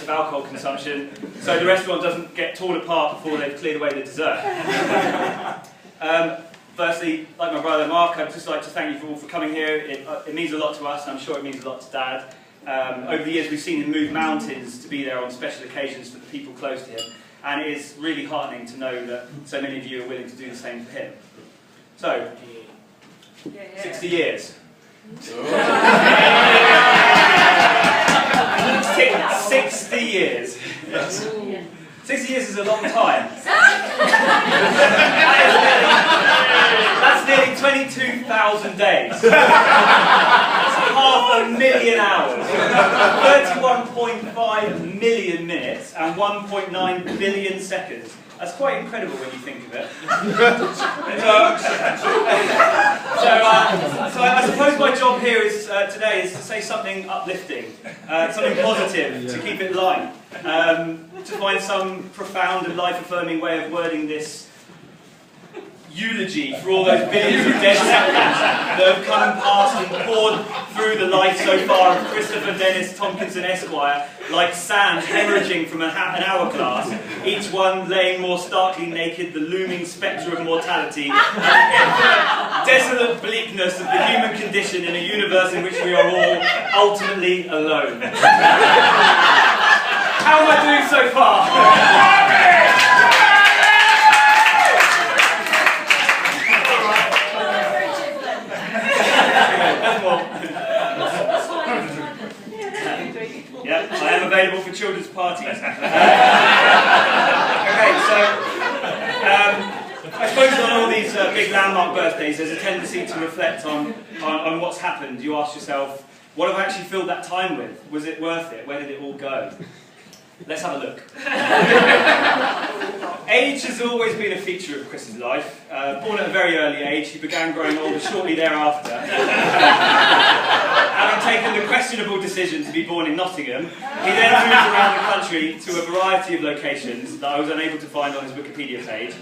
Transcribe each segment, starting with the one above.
of alcohol consumption, so the restaurant doesn't get torn apart before they've cleared away the dessert. Firstly, like my brother Mark, I'd just like to thank you all for coming here. It means a lot to us, and I'm sure it means a lot to Dad. Over the years, we've seen him move mountains to be there on special occasions for the people close to him, and it is really heartening to know that so many of you are willing to do the same for him. So, 60 years. 60 years. 60 years is a long time. That's nearly 22,000 days. That's 500,000 hours. 31.5 million minutes and 1.9 billion seconds. That's quite incredible when you think of it. So I suppose my job here is today is to say something uplifting, something positive, to keep it light, to find some profound and life-affirming way of wording this eulogy for all those billions of dead seconds that have come past and poured through the life so far of Christopher Dennis Tompkinson Esquire, like sand hemorrhaging from an hourglass, each one laying more starkly naked the looming spectre of mortality and the desolate bleakness of the human condition in a universe in which we are all ultimately alone. How am I doing so far? Yeah, I am available for children's parties. Okay, so I suppose on all these big landmark birthdays, there's a tendency to reflect on what's happened. You ask yourself, what have I actually filled that time with? Was it worth it? Where did it all go? Let's have a look. Age has always been a feature of Chris's life. Born at a very early age, he began growing older shortly thereafter. Having taken the questionable decision to be born in Nottingham, he then moved around the country to a variety of locations that I was unable to find on his Wikipedia page.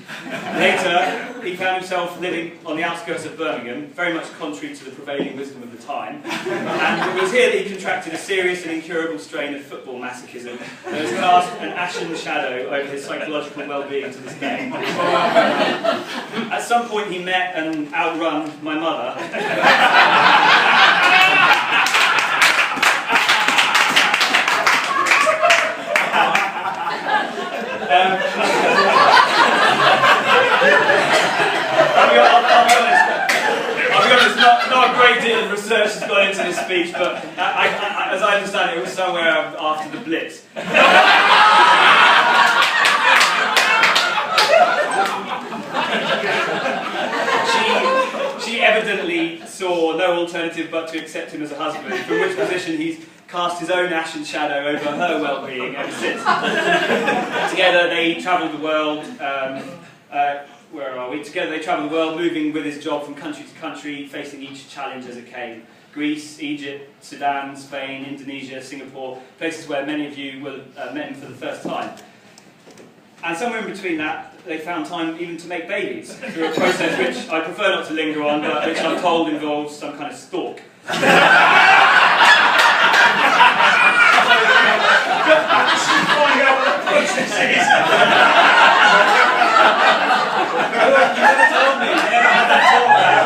Later, he found himself living on the outskirts of Birmingham, very much contrary to the prevailing wisdom of the time. And it was here that he contracted a serious and incurable strain of football masochism that has cast an ashen shadow over his psychological well-being to this day. At some point he met and outrun my mother. I'll be honest, not a great deal of research has gone into this speech, but as I understand it, it was somewhere after the Blitz. She evidently saw no alternative but to accept him as a husband, from which position he's cast his own ashen shadow over her well-being ever since. Together they travelled the world. Where are we? Together they travelled the world, moving with his job from country to country, facing each challenge as it came. Greece, Egypt, Sudan, Spain, Indonesia, Singapore, places where many of you will have met him for the first time. And somewhere in between that, they found time even to make babies, through a process which I prefer not to linger on, but which I'm told involves some kind of stalk. You never told me. You never had that talk about.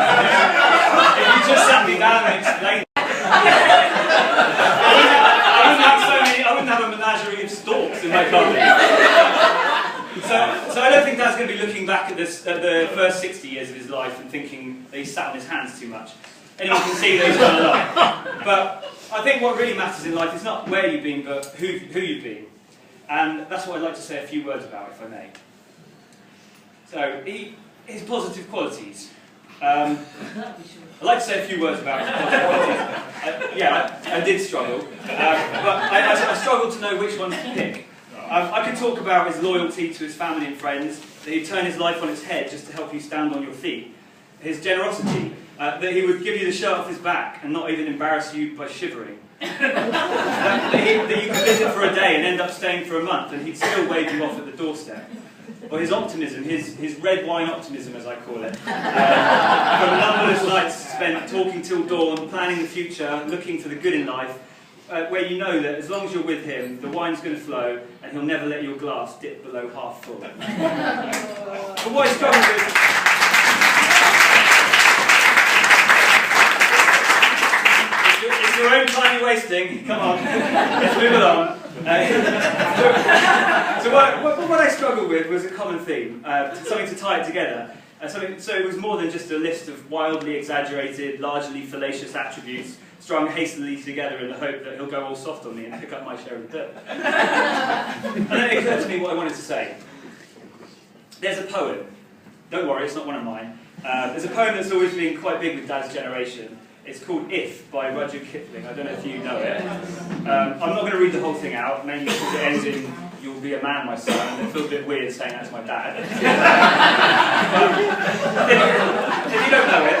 If you just sat me down and explained, I wouldn't have a menagerie of stalks in my cupboard. So I don't think Dad's going to be looking back at the first 60 years of his life and thinking that he sat on his hands too much. Anyone can see that he's done a lot. But I think what really matters in life is not where you've been, but who you've been. And that's what I'd like to say a few words about, if I may. So, his positive qualities. I'd like to say a few words about his positive qualities. I did struggle. But I struggled to know which one to pick. I could talk about his loyalty to his family and friends, that he'd turn his life on its head just to help you stand on your feet. His generosity, that he would give you the shirt off his back and not even embarrass you by shivering. that you could visit for a day and end up staying for a month and he'd still wave you off at the doorstep. Or his optimism, his red wine optimism as I call it. From numberless nights spent talking till dawn, planning the future, looking for the good in life, where you know that as long as you're with him, the wine's going to flow, and he'll never let your glass dip below half full. But what I struggle with... It's your own time you're wasting. Come on, let's move along. So what I struggled with was a common theme, something to tie it together. So it was more than just a list of wildly exaggerated, largely fallacious attributes strung hastily together in the hope that he'll go all soft on me and pick up my share of the dirt. And then it occurred to me what I wanted to say. There's a poem. Don't worry, it's not one of mine. There's a poem that's always been quite big with Dad's generation. It's called If by Rudyard Kipling. I don't know if you know it. I'm not going to read the whole thing out, mainly because it ends in, "You'll be a man, my son," and it feels a bit weird saying that to my dad. But if you don't know it,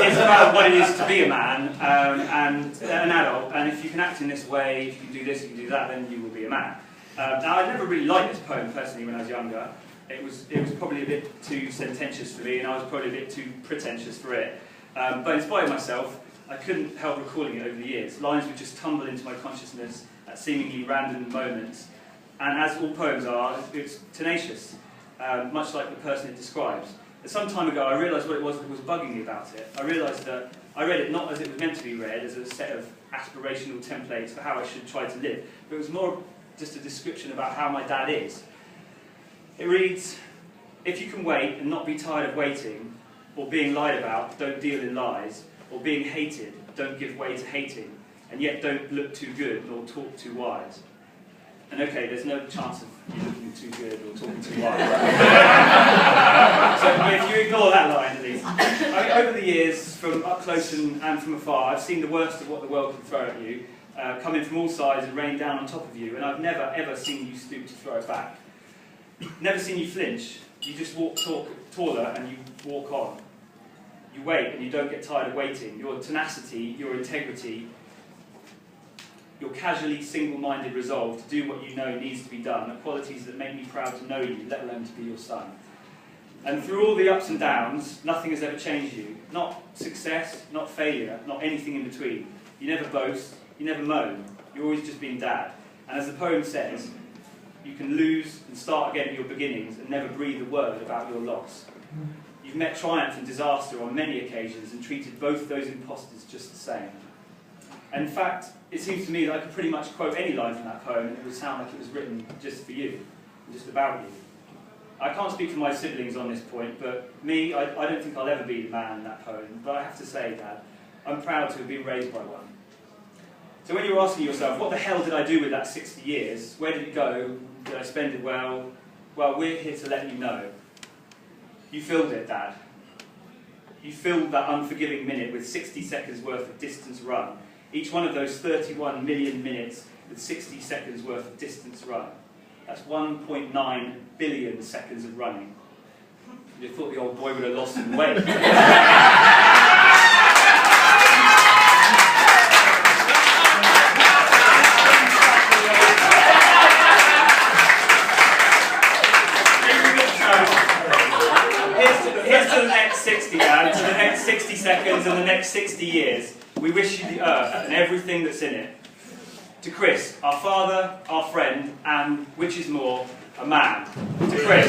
it's about what it is to be a man and an adult, and if you can act in this way, if you can do this, if you can do that, then you will be a man. Now, I never really liked this poem personally when I was younger. It was probably a bit too sententious for me, and I was probably a bit too pretentious for it. But in spite of myself, I couldn't help recalling it over the years. Lines would just tumble into my consciousness at seemingly random moments. And as all poems are, it's tenacious, much like the person it describes. But some time ago, I realised what it was that was bugging me about it. I realised that I read it not as it was meant to be read, as a set of aspirational templates for how I should try to live, but it was more just a description about how my dad is. It reads, "If you can wait and not be tired of waiting, or being lied about, don't deal in lies, or being hated, don't give way to hating, and yet don't look too good nor talk too wise." And okay, there's no chance of you looking too good or talking too wise. So if you ignore that line at least. Over the years, from up close and from afar, I've seen the worst of what the world can throw at you, come in from all sides and rain down on top of you, and I've never ever seen you stoop to throw it back. Never seen you flinch. You just walk taller and you walk on. You wait and you don't get tired of waiting. Your tenacity, your integrity, your casually single-minded resolve to do what you know needs to be done are qualities that make me proud to know you, let alone to be your son. And through all the ups and downs, nothing has ever changed you. Not success, not failure, not anything in between. You never boast, you never moan. You've always just been Dad. And as the poem says, you can lose and start again at your beginnings and never breathe a word about your loss. You've met triumph and disaster on many occasions and treated both those impostors just the same. And in fact, it seems to me that I could pretty much quote any line from that poem and it would sound like it was written just for you, just about you. I can't speak for my siblings on this point, but me, I don't think I'll ever be the man in that poem, but I have to say, Dad, I'm proud to have been raised by one. So when you're asking yourself, what the hell did I do with that 60 years? Where did it go? Did I spend it well? Well, we're here to let you know. You filled it, Dad. You filled that unforgiving minute with 60 seconds worth of distance run. Each one of those 31 million minutes with 60 seconds worth of distance run. That's 1.9 billion seconds of running. You thought the old boy would have lost some weight. Here's to the next 60, Dad, to the next 60 seconds and the next 60 years. We wish you the earth and everything that's in it. To Chris, our father, our friend, and, which is more, a man. To Chris.